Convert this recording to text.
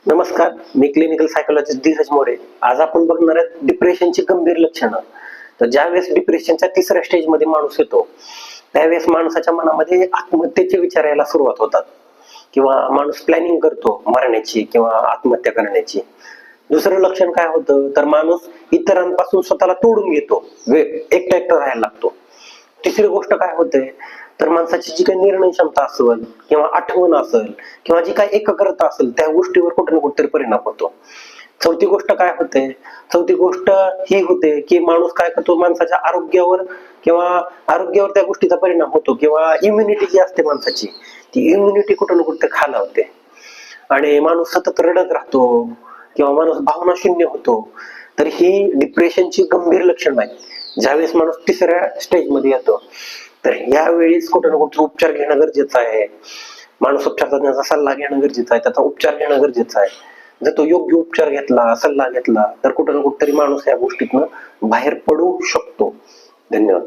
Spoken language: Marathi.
नमस्कार, मी क्लिनिकल सायकोलॉजिस्ट धीरज मोरे. आज आपण बघणार आहे डिप्रेशनची गंभीर लक्षणं. तर ज्यावेळेस डिप्रेशनच्या तिसऱ्या स्टेजमध्ये माणूस येतो, त्यावेळेस माणसाच्या मनामध्ये आत्महत्येचे विचार यायला सुरुवात होतात किंवा माणूस प्लॅनिंग करतो मरण्याची किंवा आत्महत्या करण्याची. दुसरं लक्षण काय होतं, तर माणूस इतरांपासून स्वतःला तोडून घेतो, एकटा एकटा राहायला लागतो. तिसरी गोष्ट काय होते, तर माणसाची जी काही निर्णय क्षमता असेल किंवा आठवण असेल किंवा जी काही एकाग्रता असेल त्या गोष्टीवर कुठे ना कुठेतरी परिणाम होतो. चौथी गोष्ट काय होते, चौथी गोष्ट ही होते की माणूस काय करतो, माणसाच्या आरोग्यावर त्या गोष्टीचा परिणाम होतो किंवा इम्युनिटी जी असते माणसाची, ती इम्युनिटी कुठे ना कुठे खालावते आणि माणूस सतत रडत राहतो किंवा माणूस भावना शून्य होतो. तर ही डिप्रेशनची गंभीर लक्षण आहे. ज्यावेळेस माणूस तिसऱ्या स्टेजमध्ये येतो, तर यावेळीच कुठे ना कुठे उपचार घेणं गरजेचं आहे. माणूस उपचार तज्ञाचा सल्ला घेणं गरजेचं आहे, त्याचा उपचार घेणं गरजेचं आहे. जर तो योग्य उपचार घेतला, सल्ला घेतला, तर कुठे ना कुठेतरी माणूस या गोष्टीतनं बाहेर पडू शकतो. धन्यवाद.